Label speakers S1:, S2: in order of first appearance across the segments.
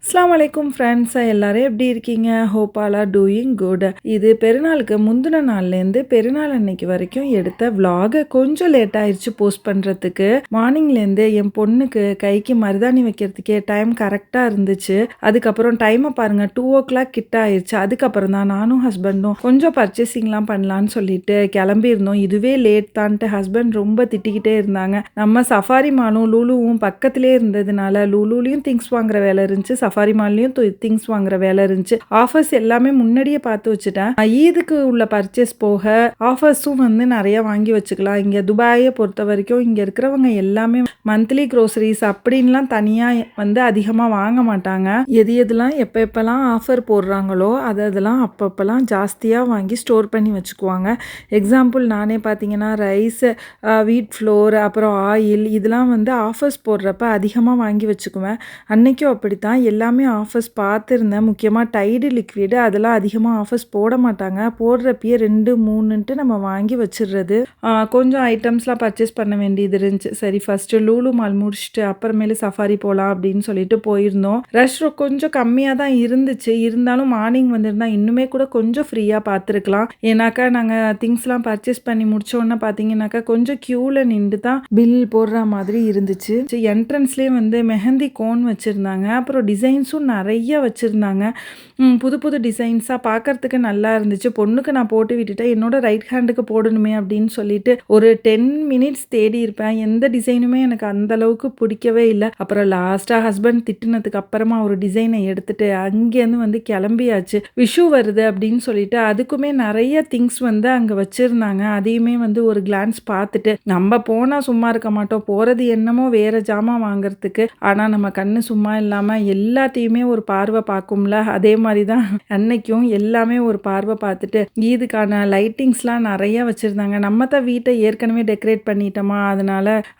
S1: அஸ்ஸலாமு அலைக்கும் ஃப்ரெண்ட்ஸ், எல்லாரும் எப்படி இருக்கீங்க? Hope all are doing good. இது பெருநாளுக்கு முந்தின நாள்லேருந்து பெருநாள் அன்னைக்கு வரைக்கும் எடுத்த vlog கொஞ்சம் லேட் ஆயிடுச்சு போஸ்ட் பண்ணுறதுக்கு. மார்னிங்லேருந்து என் பொண்ணுக்கு கைக்கு மருதாணி வைக்கிறதுக்கே டைம் கரெக்டாக இருந்துச்சு. அதுக்கப்புறம் டைமை பாருங்கள், 2:00 கிட்ட ஆயிடுச்சு. அதுக்கப்புறம் தான் நானும் ஹஸ்பண்டும் கொஞ்சம் பர்ச்சேசிங்லாம் பண்ணலான்னு சொல்லிட்டு கிளம்பியிருந்தோம். இதுவே லேட் தான்ட்டு ஹஸ்பண்ட் ரொம்ப திட்டிக்கிட்டே இருந்தாங்க. நம்ம சஃபாரி மாலும் லூலுவும் பக்கத்துலேயே இருந்ததுனால லூலுலேயும் திங்ஸ் வாங்குற வேலை இருந்துச்சு, சஃபாரி மால்லையும் திங்ஸ் வாங்குற வேலை இருந்துச்சு. ஆஃபர்ஸ் எல்லாமே முன்னாடியே பார்த்து வச்சுட்டேன். ஈதுக்கு உள்ள பர்ச்சேஸ் போக ஆஃபர்ஸும் வந்து நிறைய வாங்கி வச்சுக்கலாம். இங்கே துபாயை பொறுத்த வரைக்கும் இங்கே இருக்கிறவங்க எல்லாமே மந்த்லி க்ரோசரிஸ் அப்படின்லாம் தனியாக வந்து அதிகமாக வாங்க மாட்டாங்க. எதெல்லாம் எப்பெல்லாம் ஆஃபர் போடுறாங்களோ அதெல்லாம் அப்பப்பெல்லாம் ஜாஸ்தியாக வாங்கி ஸ்டோர் பண்ணி வச்சுக்குவாங்க. எக்ஸாம்பிள் நானே பார்த்தீங்கன்னா ரைஸ், வீட் ஃப்ளோர், அப்புறம் ஆயில் இதெல்லாம் வந்து ஆஃபர்ஸ் போடுறப்ப அதிகமாக வாங்கி வச்சுக்குவேன். அன்னைக்கும் அப்படித்தான் எல்லாமே ஆஃபர்ஸ் பார்த்துருந்தேன். முக்கியமாக டைடு லிக்விடு அதெல்லாம் அதிகமாக ஆஃபர்ஸ் போட மாட்டாங்க. போடுறப்பயே 2, 3ன்ட்டு நம்ம வாங்கி வச்சிடுறது. கொஞ்சம் ஐட்டம்ஸ்லாம் பர்ச்சேஸ் பண்ண வேண்டியது இருந்துச்சு. சரி ஃபஸ்ட்டு லூலு மால் முடிச்சுட்டு அப்புறமேலு சஃபாரி போகலாம் அப்படின்னு சொல்லிட்டு போயிருந்தோம். ரஷ் கொஞ்சம் கம்மியாக தான் இருந்துச்சு. இருந்தாலும் மார்னிங் வந்திருந்தா இன்னுமே கூட கொஞ்சம் ஃப்ரீயாக பார்த்துருக்கலாம். ஏன்னாக்கா நாங்கள் திங்ஸ்லாம் பர்ச்சேஸ் பண்ணி முடிச்சோன்னே பார்த்தீங்கன்னாக்கா கொஞ்சம் க்யூவில் நின்று தான் பில் போடுற மாதிரி இருந்துச்சு. என்ட்ரன்ஸ்லேயே வந்து மெஹந்தி கோன் வச்சுருந்தாங்க. அப்புறம் டிசைன்ஸும் நிறைய வச்சுருந்தாங்க. புது புது டிசைன்ஸாக பார்க்குறதுக்கு நல்லா இருந்துச்சு. பொண்ணுக்கு நான் போட்டு விட்டுட்டேன், என்னோட ரைட் ஹேண்டுக்கு போடணுமே அப்படின்னு சொல்லிட்டு ஒரு 10 மினிட்ஸ் தேடி இருப்பேன். எந்த டிசைனுமே எனக்கு அந்தளவுக்கு பிடிக்கவே இல்லை. அப்புறம் லாஸ்ட்டாக ஹஸ்பண்ட் திட்டினதுக்கு அப்புறமா ஒரு டிசைனை எடுத்துகிட்டு அங்கேருந்து வந்து கிளம்பியாச்சு. விஷு வருது அப்படின்னு சொல்லிட்டு அதுக்குமே நிறைய திங்ஸ் வந்து அங்கே வச்சுருந்தாங்க. அதையுமே வந்து ஒரு கிளான்ஸ் பார்த்துட்டு நம்ம போனால் சும்மா இருக்க மாட்டோம், போகிறது என்னமோ வேறு ஜாமான் வாங்குறதுக்கு, ஆனால் நம்ம கண்ணு சும்மா இல்லாமல் எல்லாத்தையுமே ஒரு பார்வை பார்க்கும்ல, அதே மாதிரி தான் அன்னைக்கும் எல்லாமே ஒரு பார்வை பார்த்துட்டு ஈதுக்கான லைட்டிங்ஸ்லாம் நிறைய வச்சுருந்தாங்க. நம்ம தான் வீட்டை ஏற்கனவே டெக்கரேட் பண்ணிட்டோமா,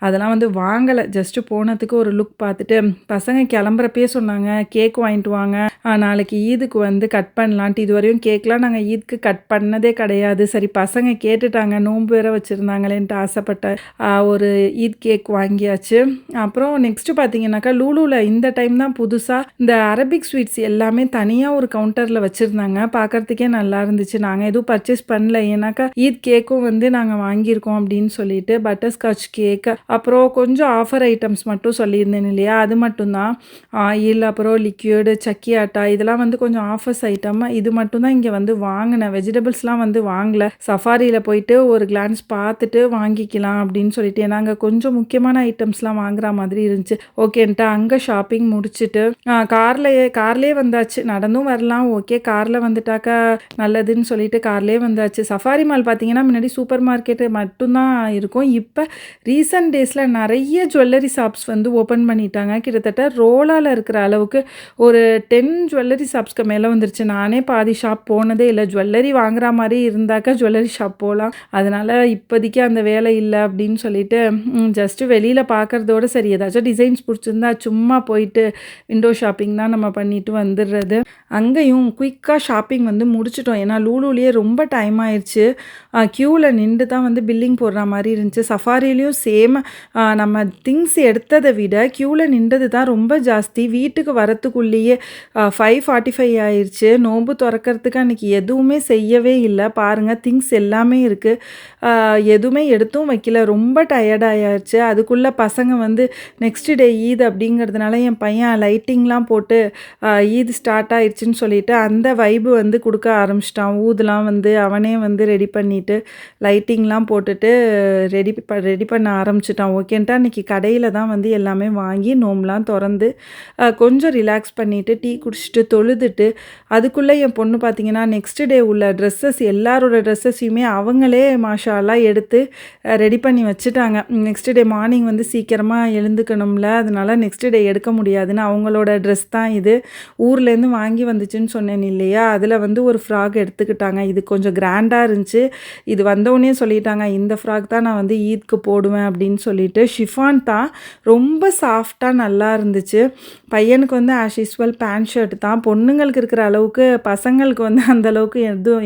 S1: அதெல்லாம் வந்து வாங்கலை. ஜஸ்ட்டு போனதுக்கு ஒரு லுக் பார்த்துட்டு பசங்க கிளம்புறப்பே சொன்னாங்க கேக் வாங்கிட்டு வாங்க, நாளைக்கு ஈதுக்கு வந்து கட் பண்ணலான்ட்டு. இதுவரையும் கேக்லாம் நாங்கள் ஈதுக்கு கட் பண்ணதே கிடையாது. சரி பசங்க கேட்டுட்டாங்க, நோன்பு வேற வச்சுருந்தாங்களேன்ட்டு ஆசைப்பட்ட ஒரு ஈத் கேக் வாங்கியாச்சு. அப்புறம் நெக்ஸ்ட்டு பார்த்தீங்கன்னாக்கா லூலுவில் இந்த டைம் தான் புதுசாக இந்த அரபிக் ஸ்வீட்ஸ் எல்லாமே தனியாக ஒரு கவுண்டரில் வச்சுருந்தாங்க. பார்க்குறதுக்கே நல்லா இருந்துச்சு. நாங்கள் எதுவும் பர்ச்சேஸ் பண்ணல, ஏன்னாக்கா ஈத் கேக்கும் வந்து நாங்கள் வாங்கியிருக்கோம் அப்படின்னு சொல்லிட்டு. பட்டர்ஸ்காட்ச் கேக், அப்புறம் கொஞ்சம் ஆஃபர் ஐட்டம்ஸ் மட்டும் சொல்லியிருந்தேன் இல்லையா, அது மட்டும்தான். ஆயில், அப்புறம் லிக்யூடு, சக்கி ஆட்டா இதெல்லாம் வந்து கொஞ்சம் ஆஃபர்ஸ் ஐட்டம். இது மட்டும்தான் இங்கே வந்து வாங்கினேன். வெஜிடபிள்ஸ்லாம் வந்து வாங்கலை. சஃபாரியில் போயிட்டு ஒரு கிளான்ஸ் பார்த்துட்டு வாங்கிக்கலாம் அப்படின்னு சொல்லிட்டு, ஏன்னா அங்கே கொஞ்சம் முக்கியமான ஐட்டம்ஸ்லாம் வாங்குற மாதிரி இருந்துச்சு. ஓகேன்ட்டு அங்கே ஷாப்பிங் முடிச்சுட்டு கார்லேயே வந்தாச்சு. நடந்தும் வரலாம், ஓகே காரில் வந்துட்டாக்கா நல்லதுன்னு சொல்லிட்டு கார்லேயே வந்தாச்சு. சஃபாரி மால் பார்த்தீங்கன்னா முன்னாடி சூப்பர் மார்க்கெட்டு மட்டும்தான் இருக்கும். இப்போ ரீசன்ட் டேஸில் நிறைய ஜுவல்லரி ஷாப்ஸ் வந்து ஓப்பன் பண்ணிட்டாங்க. கிட்டத்தட்ட ரோலால் இருக்கிற அளவுக்கு ஒரு 10 ஜுவல்லரி ஷாப்ஸ்க்கு மேலே வந்துருச்சு. நானே பாதி ஷாப் போனதே இல்லை. ஜுவல்லரி வாங்குற மாதிரி இருந்தாக்கா ஜுவல்லரி ஷாப் போகலாம், அதனால் இப்போதைக்கு அந்த வேலை இல்லை அப்படின்னு சொல்லிட்டு ஜஸ்ட்டு வெளியில் பார்க்குறதோட சரி ஏதாச்சும் டிசைன்ஸ் பிடிச்சிருந்தா சும்மா போயிட்டு விண்டோ ஷாப்பிங் தான் நம்ம பண்ணிட்டு வந்துடுறது. அங்கேயும் குயிக்காக ஷாப்பிங் வந்து முடிச்சிட்டோம். ஏன்னா லூலுலேயே ரொம்ப டைம் ஆயிடுச்சு. க்யூவில் நின்று தான் வந்து பில்லிங் போடுற மாதிரி இருந்துச்சு. சஃபாரிலையும் சேம், நம்ம திங்ஸ் எடுத்ததை விட க்யூவில் நின்றது தான் ரொம்ப ஜாஸ்தி. வீட்டுக்கு வரத்துக்குள்ளேயே 5:45 ஆயிடுச்சு. நோன்பு திறக்கிறதுக்கு அன்றைக்கி எதுவுமே செய்யவே இல்லை. பாருங்கள் திங்ஸ் எல்லாமே இருக்குது, எதுவுமே எடுத்தும் வைக்கல. ரொம்ப டயர்டாகிடுச்சு. அதுக்குள்ளே பசங்க வந்து நெக்ஸ்ட் டே ஈத் அப்படிங்கிறதுனால என் பையன் லைட்டிங்லாம் போட்டு ஈத் ஸ்டார்ட் ஆயிடுச்சுன்னு சொல்லிட்டு அந்த வைபு வந்து கொடுக்க ஆரம்பிச்சிட்டான். ஊதெலாம் வந்து அவனே வந்து ரெடி பண்ணிவிட்டு லைட்டிங்லாம் போட்டுட்டு ரெடி பண்ண ஆரம்பிச்சிட்டான். ஓகேன்ட்டு அன்றைக்கி கடையில் தான் வந்து எல்லாமே வாங்கி நோம்பெலாம் திறந்து கொஞ்சம் ரிலாக்ஸ் பண்ணிவிட்டு டீ குடிச்சிட்டு தொழுதுட்டு அதுக்குள்ளே என் பொண்ணு பார்த்திங்கன்னா நெக்ஸ்ட் டே உள்ள ட்ரெஸ்ஸஸ் எல்லாரோட ட்ரெஸ்ஸஸையுமே அவங்களே மாஷாலாம் எடுத்து ரெடி பண்ணி வச்சுட்டாங்க. நெக்ஸ்ட் டே மார்னிங் வந்து சீக்கிரமாக எழுந்துக்கணும்ல, அதனால் நெக்ஸ்ட் டே எடுக்க முடியாதுன்னு அவங்களோட ட்ரெஸ் தான் இது. ஊர்லேருந்து வாங்கி வந்துச்சுன்னு சொன்னேன் இல்லையா, அதில் வந்து ஒரு ஃப்ராக் எடுத்துக்கிட்டாங்க. இது கொஞ்சம் கிராண்டாக இருந்துச்சு. இது வந்தோடனே சொல்லிட்டாங்க இந்த ஃப்ராக் தான் நான் வந்து ஈத்க்கு போடுவேன் அப்படின்னு சொல்லிட்டு. ஷிஃபான் தான், ரொம்ப சாஃப்டாக நல்லா இருந்துச்சு. பையனுக்கு வந்து ஆஸ் யூஸ்வல் பேண்ட் ஷர்ட் தான். பொண்ணுங்களுக்கு இருக்கிற அளவுக்கு பசங்களுக்கு வந்து அந்தளவுக்கு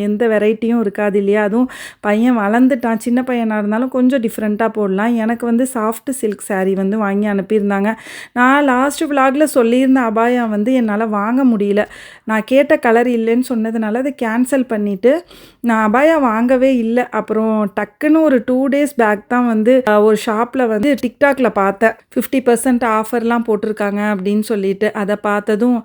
S1: எந்த வெரைட்டியும் இருக்காது இல்லையா. அதுவும் பையன் வளர்ந்துட்டான், சின்ன பையனாக இருந்தாலும் கொஞ்சம் டிஃப்ரெண்ட்டாக போடலாம். எனக்கு வந்து சாஃப்ட் சில்க் சாரீ வந்து வாங்கி அனுப்பியிருந்தாங்க. நான் லாஸ்ட் விலாகில் சொல்லியிருந்தேன் அபாயா வந்து என்னால் வாங்க முடியல. நான் கேட்ட கலர் இல்லைன்னு சொன்னதுனால அதை கேன்சல் பண்ணிவிட்டு நான் அபாயா வாங்கவே இல்லை. அப்புறம் டக்குன்னு ஒரு 2 டேஸ் பேக் தான் வந்து ஒரு ஷாப்பில் வந்து டிக்டாக்ல பார்த்தேன். 50% ஆஃபர்லாம் போட்டிருக்காங்க அப்படின்னு சொல்லிட்டு அதை பார்த்ததும்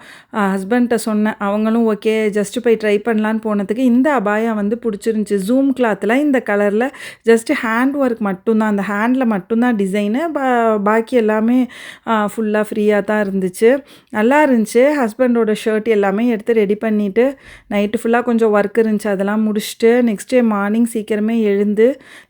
S1: ஹஸ்பண்ட்ட சொன்னேன். அவங்களும் ஓகே ஜஸ்ட்டு போய் ட்ரை பண்ணலான்னு போனதுக்கு இந்த அபாயா வந்து பிடிச்சிருந்துச்சி. ஜூம் கிளாத்தில் இந்த கலரில் ஜஸ்ட்டு ஹேண்ட் ஒர்க் மட்டும்தான், அந்த ஹேண்டில் மட்டும்தான் டிசைனு, பாக்கி எல்லாமே ஃபுல்லாக ஃப்ரீயாக தான் இருந்துச்சு. நல்லா இருந்துச்சு. ஹஸ்பண்டோட ஷர்ட் எல்லாமே எடுத்து ரெடி பண்ணிவிட்டு நைட்டு ஃபுல்லாக கொஞ்சம் ஒர்க் இருந்துச்சு, அதெல்லாம் முடிச்சுட்டு நெக்ஸ்ட் டே மார்னிங் சீக்கிரமே எழுந்து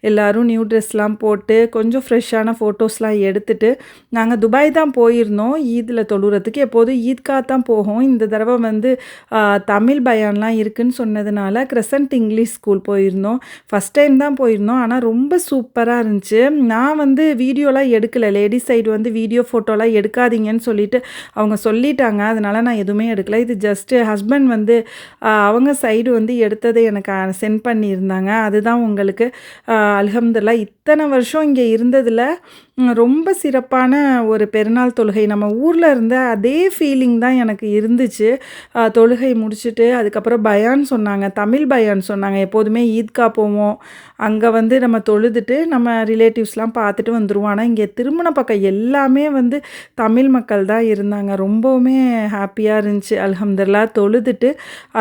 S1: எல்லோரும் நியூ ட்ரெஸ்லாம் போட்டு கொஞ்சம் ஃப்ரெஷ்ஷான ஃபோட்டோஸ்லாம் எடுத்துகிட்டு நாங்கள் துபாய் தான் போயிருந்தோம் ஈதில் தொழுறதுக்கு. எப்போதும் ஈத்கா தான் போகும். இந்த தடவை வந்து தமிழ் பயான்லாம் இருக்குதுன்னு சொன்னதுனால கிரசன்ட் இங்கிலீஷ் ஸ்கூல் போயிருந்தோம். ஃபஸ்ட் டைம் தான் போயிருந்தோம். ஆனால் ரொம்ப சூப்பராக இருந்துச்சு. நான் வந்து வீடியோலாம் எடுக்கலை. லேடிஸ் சைடு வந்து வீடியோ ஃபோட்டோலாம் எடுக்காதீங்கன்னு சொல்லிட்டு அவங்க சொல்லிட்டாங்க. அதனால் நான் எதுவுமே எடுக்கலை. இது ஜஸ்ட்டு ஹஸ்பண்ட் வந்து அவங்க சைடு வந்து எடுத்ததை எனக்கு சென்ட் பண்ணியிருந்தாங்க. அதுதான் உங்களுக்கு. அல்ஹம்துலில்லாஹ் இத்தனை வருஷம் இங்கே இருந்ததில் ரொம்ப சிறப்பான ஒரு பெருநாள் தொழுகை. நம்ம ஊரில் இருந்த அதே ஃபீலிங் தான் எனக்கு இருந்துச்சு. தொழுகை முடிச்சுட்டு அதுக்கப்புறம் பயான் சொன்னாங்க, தமிழ் பயான் சொன்னாங்க. எப்போதுமே ஈத்கா போவோம், அங்கே வந்து நம்ம தொழுதுட்டு நம்ம ரிலேட்டிவ்ஸ்லாம் பார்த்துட்டு வந்துடுவோம். ஆனால் இங்கே திருமண பக்கம் எல்லாமே வந்து தமிழ் மக்கள் தான் இருந்தாங்க. ரொம்பவுமே ஹாப்பியாக இருந்துச்சு. அல்ஹம்துலில்லாஹ் தொழுதுட்டு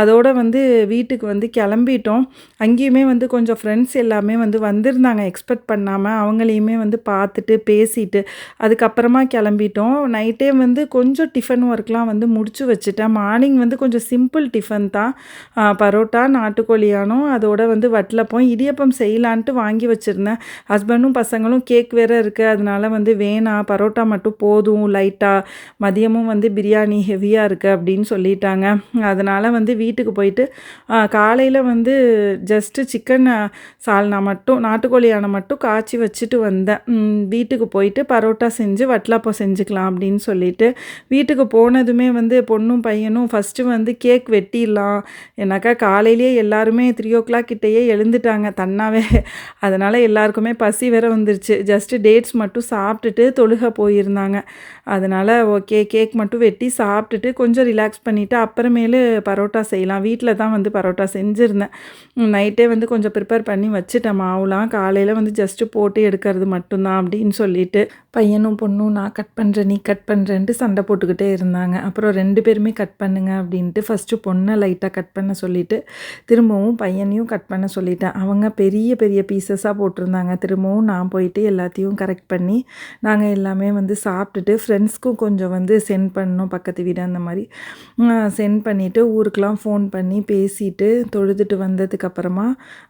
S1: அதோடு வந்து வீட்டுக்கு வந்து கிளம்பிட்டோம். அங்கேயுமே வந்து கொஞ்சம் ஃப்ரெண்ட்ஸ் எல்லாமே வந்து வந்திருந்தாங்க எக்ஸ்பெக்ட் பண்ணாமல். அவங்களையுமே வந்து பார்த்துட்டு பேசிட்டு அதுக்கப்புறமா கிளம்பிட்டோம். நைட்டே வந்து கொஞ்சம் டிஃபன் ஒர்க்லாம் வந்து முடிச்சு வச்சுட்டேன். மார்னிங் வந்து கொஞ்சம் சிம்பிள் டிஃபன் தான். பரோட்டா, நாட்டுக்கோழியானம், அதோட வந்து வட்டலப்பம், இடியப்பம் செய்யலான்ட்டு வாங்கி வச்சுருந்தேன். ஹஸ்பண்டும் பசங்களும் கேக் வேறு இருக்குது, அதனால வந்து வேணாம், பரோட்டா மட்டும் போதும் லைட்டாக, மதியமும் வந்து பிரியாணி ஹெவியாக இருக்குது அப்படின்னு சொல்லிட்டாங்க. அதனால் வந்து வீட்டுக்கு போயிட்டு காலையில் வந்து ஜஸ்ட்டு சிக்கன் சால்னா மட்டும், நாட்டுக்கோழியானம் மட்டும் காய்ச்சி வச்சுட்டு வந்தேன். வீட்டுக்கு போயிட்டு பரோட்டா செஞ்சு வட்டலப்பம் செஞ்சுக்கலாம் அப்படின்னு சொல்லிட்டு வீட்டுக்கு போனதுமே வந்து பொண்ணும் பையனும் ஃபஸ்ட்டு வந்து கேக் வெட்டிடலாம். ஏன்னாக்கா காலையிலேயே எல்லாருமே 3 கிட்டேயே எழுந்துட்டாங்க தன்னாவே. அதனால் எல்லாருக்குமே பசி வேற வந்துருச்சு. ஜஸ்ட்டு டேட்ஸ் மட்டும் சாப்பிட்டுட்டு தொழுக போயிருந்தாங்க. அதனால் ஓகே கேக் மட்டும் வெட்டி சாப்பிட்டுட்டு கொஞ்சம் ரிலாக்ஸ் பண்ணிவிட்டு அப்புறமேலு பரோட்டா செய்யலாம். வீட்டில் தான் வந்து பரோட்டா செஞ்சுருந்தேன். நைட்டே வந்து கொஞ்சம் ப்ரிப்பேர் பண்ணி வச்சுட்டேன் மாவுலாம். காலையில் வந்து ஜஸ்ட்டு போட்டு எடுக்கிறது மட்டும்தான் அப்படின்னு சொல்லிட்டு பையனும் பொண்ணும் நான் கட் பண்ணுறேன் நீ கட் பண்ணுறேன்ட்டு சண்டை போட்டுக்கிட்டே இருந்தாங்க. அப்புறம் 2 பேருமே கட் பண்ணுங்க அப்படின்ட்டு ஃபஸ்ட்டு பொண்ணை லைட்டாக கட் பண்ண சொல்லிவிட்டு திரும்பவும் பையனையும் கட் பண்ண சொல்லிட்டேன். அவங்க பெரிய பெரிய பீசஸாக போட்டிருந்தாங்க. திரும்பவும் நான் போயிட்டு எல்லாத்தையும் கரெக்ட் பண்ணி நாங்கள் எல்லாமே வந்து சாப்பிட்டுட்டு ஃப்ரெண்ட்ஸ்க்கும் கொஞ்சம் வந்து சென்ட் பண்ணோம், பக்கத்து வீடு அந்த மாதிரி சென்ட் பண்ணிவிட்டு ஊருக்கெலாம் ஃபோன் பண்ணி பேசிட்டு தொழுதுட்டு வந்ததுக்கப்புறமா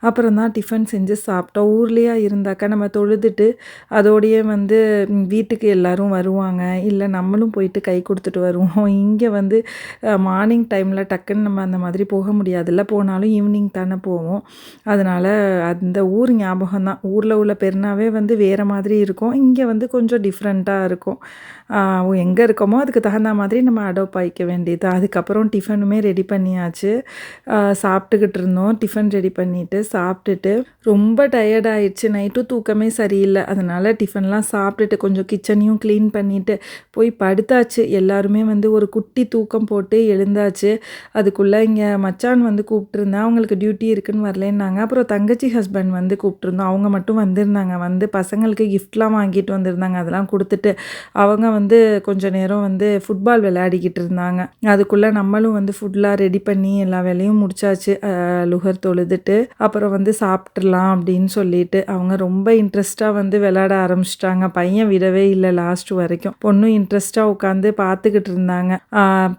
S1: அப்புறம் தான் டிஃபன் செஞ்சு சாப்பிட்டோம். ஊர்லேயே இருந்தாக்கா நம்ம தொழுதுட்டு அதோடையே வந்து வீட்டுக்கு எல்லோரும் வருவாங்க, இல்லை நம்மளும் போயிட்டு கை கொடுத்துட்டு வருவோம். இங்கே வந்து மார்னிங் டைமில் டக்குன்னு நம்ம அந்த மாதிரி போக முடியாதுல்ல, போனாலும் ஈவினிங் தானே போவோம். அதனால் அந்த ஊர் ஞாபகம் தான். ஊரில் உள்ள பெருனாவே வந்து வேறு மாதிரி இருக்கும், இங்கே வந்து கொஞ்சம் டிஃப்ரெண்ட்டாக இருக்கும். எங்கே இருக்கோமோ அதுக்கு தகுந்த மாதிரி நம்ம அடாப்ட் ஆகிக்க வேண்டியது. அதுக்கப்புறம் டிஃபனுமே ரெடி பண்ணியாச்சு. சாப்பிட்டுக்கிட்டு இருந்தோம். டிஃபன் ரெடி பண்ணிவிட்டு சாப்பிட்டுட்டு ரொம்ப டயர்டாயிடுச்சு. நைட்டும் தூக்கமே சரியில்லை. அதனால் டிஃபன்லாம் சாப்பிட்டுட்டு கொஞ்சம் கிச்சனையும் க்ளீன் பண்ணிவிட்டு போய் படுத்தாச்சு. எல்லாருமே வந்து ஒரு குட்டி தூக்கம் போட்டு எழுந்தாச்சு. அதுக்குள்ளே இங்கே மச்சான் வந்து கூப்பிட்ருந்தேன். அவங்களுக்கு டியூட்டி இருக்குன்னு வரலேன்னாங்க. அப்புறம் தங்கச்சி ஹஸ்பண்ட் வந்து கூப்பிட்ருந்தோம். அவங்க மட்டும் வந்திருந்தாங்க. வந்து பசங்களுக்கு கிஃப்ட்லாம் வாங்கிட்டு வந்திருந்தாங்க. அதெல்லாம் கொடுத்துட்டு அவங்க வந்து கொஞ்சம் நேரம் வந்து ஃபுட்பால் விளையாடிக்கிட்டு இருந்தாங்க. அதுக்குள்ளே நம்மளும் வந்து ஃபுட்லாம் ரெடி பண்ணி எல்லா வேலையும் முடிச்சாச்சு. லுகர் தொழுதுட்டு அப்புறம் வந்து சாப்பிட்றலாம் அப்படின்னு சொல்லிட்டு அவங்க ரொம்ப இன்ட்ரெஸ்ட்டாக வந்து விளையாட ஆரம்பிச்சிட்டாங்க. பையன் விடவே இல்லை லாஸ்ட் வரைக்கும். பொண்ணும் இன்ட்ரெஸ்ட்டாக உட்காந்து பார்த்துக்கிட்டு இருந்தாங்க.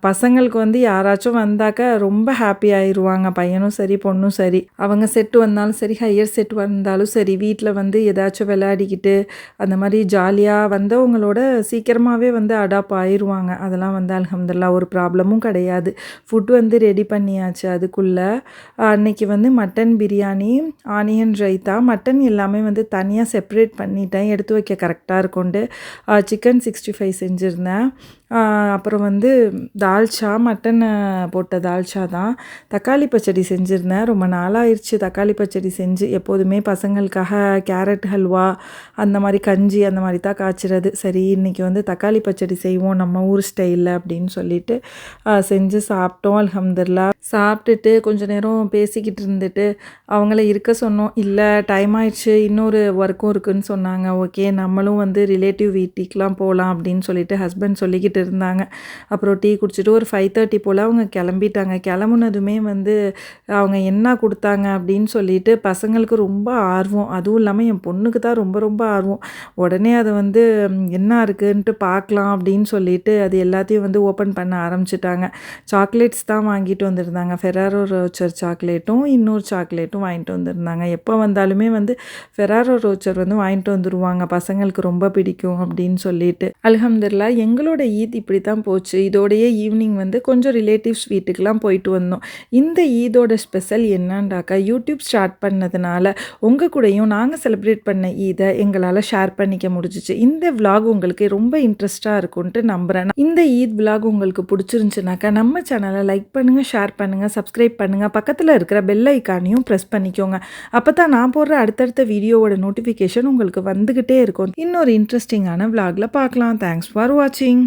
S1: பசங்களுக்கு வந்து யாராச்சும் வந்தாக்க ரொம்ப ஹாப்பி ஆயிடுவாங்க. பையனும் சரி பொண்ணும் சரி. அவங்க செட்டு வந்தாலும் சரி ஹையர் செட் வந்தாலும் சரி வீட்டில் வந்து ஏதாச்சும் விளையாடிக்கிட்டு அந்த மாதிரி ஜாலியாக வந்தவங்களோட சீக்கிரமாகவே வந்து அடாப்ட் ஆயிடுவாங்க. அதெல்லாம் வந்து அல்ஹம்துலில்லாஹ் ஒரு ப்ராப்ளமும் கிடையாது. ஃபுட் வந்து ரெடி பண்ணியாச்சு. அதுக்குள்ளே அன்னைக்கு வந்து mutton biryani, onion raita, mutton எல்லாமே வந்து தனியாக செப்பரேட் பண்ணிட்டேன், எடுத்து வைக்க கரெக்டாக இருக்கும்ண்டு. சிக்கன் 65 செஞ்சுருந்தேன். அப்புறம் வந்து தால்ச்சா, மட்டன் போட்ட தால்ச்சா தான். தக்காளி பச்சடி செஞ்சுருந்தேன். ரொம்ப நாளாயிருச்சு தக்காளி பச்சடி செஞ்சு. எப்போதுமே பசங்களுக்காக கேரட் ஹல்வா, அந்த மாரி கஞ்சி அந்த மாரி தான் காய்ச்சிறது. சரி இன்றைக்கி வந்து தக்காளி பச்சடி செய்வோம் நம்ம ஊர் ஸ்டைலில் அப்படின்னு சொல்லிட்டு செஞ்சு சாப்பிட்டோம். அல்ஹம்துலில்லாஹ். சாப்பிட்டுட்டு கொஞ்ச நேரம் பேசிக்கிட்டு இருந்துட்டு அவங்கள இருக்க சொன்னோம். இல்லை டைம் ஆயிடுச்சு, இன்னொரு ஒர்க்கும் இருக்குதுன்னு சொன்னாங்க. ஓகே நம்மளும் வந்து ரிலேட்டிவ் வீட்டுக்கெலாம் போகலாம் அப்படின்னு சொல்லிட்டு ஹஸ்பண்ட் சொல்லிக்கிட்டு இருந்தாங்க. அப்புறம் டீ குடிச்சிட்டு ஒரு 5:30 போல் அவங்க கிளம்பிட்டாங்க. கிளம்புனதுமே வந்து அவங்க என்ன கொடுத்தாங்க அப்படின்னு சொல்லிட்டு பசங்களுக்கு ரொம்ப ஆர்வம். அதுவும் இல்லாமல் என் பொண்ணுக்கு தான் ரொம்ப ரொம்ப ஆர்வம். உடனே அதை வந்து என்ன இருக்குன்ட்டு பார்க்கலாம் அப்படின்னு சொல்லிட்டு அது எல்லாத்தையும் வந்து ஓப்பன் பண்ண ஆரம்பிச்சிட்டாங்க. சாக்லேட்ஸ் தான் வாங்கிட்டு வந்திருந்தாங்க. ஃபெராரோ ரோச்சர் சாக்லேட்டும் இன்னொரு சாக்லேட்டும் வாங்கிட்டு வந்திருந்தாங்க. எப்போ வந்தாலுமே வந்து ஃபெராரோ ரோச்சர் வந்து வாங்கிட்டு வந்துடுவாங்க, பசங்களுக்கு ரொம்ப பிடிக்கும் அப்படின்னு சொல்லிட்டு. அல்ஹம்துலில்லாஹ் எங்களோட ஈத் இப்படி தான் போச்சு. இதோடையே ஈவினிங் வந்து கொஞ்சம் ரிலேட்டிவ்ஸ் வீட்டுக்கெலாம் போயிட்டு வந்தோம். இந்த ஈதோட ஸ்பெஷல் என்னண்டாக்கா, யூடியூப் ஸ்டார்ட் பண்ணதுனால உங்கள் கூடயும் நாங்கள் செலிப்ரேட் பண்ண ஈதை எங்களால் ஷேர் பண்ணிக்க முடிஞ்சிச்சு. இந்த விலாக் உங்களுக்கு ரொம்ப இன்ட்ரெஸ்ட்டாக இருக்கும்ன்ட்டு நம்புகிறேன். இந்த ஈத் விலாக் உங்களுக்கு பிடிச்சிருந்துச்சுனாக்கா நம்ம சேனலை லைக் பண்ணுங்கள், ஷேர் பண்ணுங்கள், சப்ஸ்கிரைப் பண்ணுங்கள். பக்கத்தில் இருக்கிற பெல் ஐக்கானையும் ப்ரெஸ் பண்ணிக்கோங்க. அப்போ தான் நான் போடுற அடுத்தடுத்த வீடியோவோட நோட்டிஃபிகேஷன் உங்களுக்கு வந்துக்கிட்டே இருக்கும். இன்னொரு இன்ட்ரெஸ்டிங்கான விலாகில் பார்க்கலாம். தேங்க்ஸ் ஃபார் வாட்சிங்.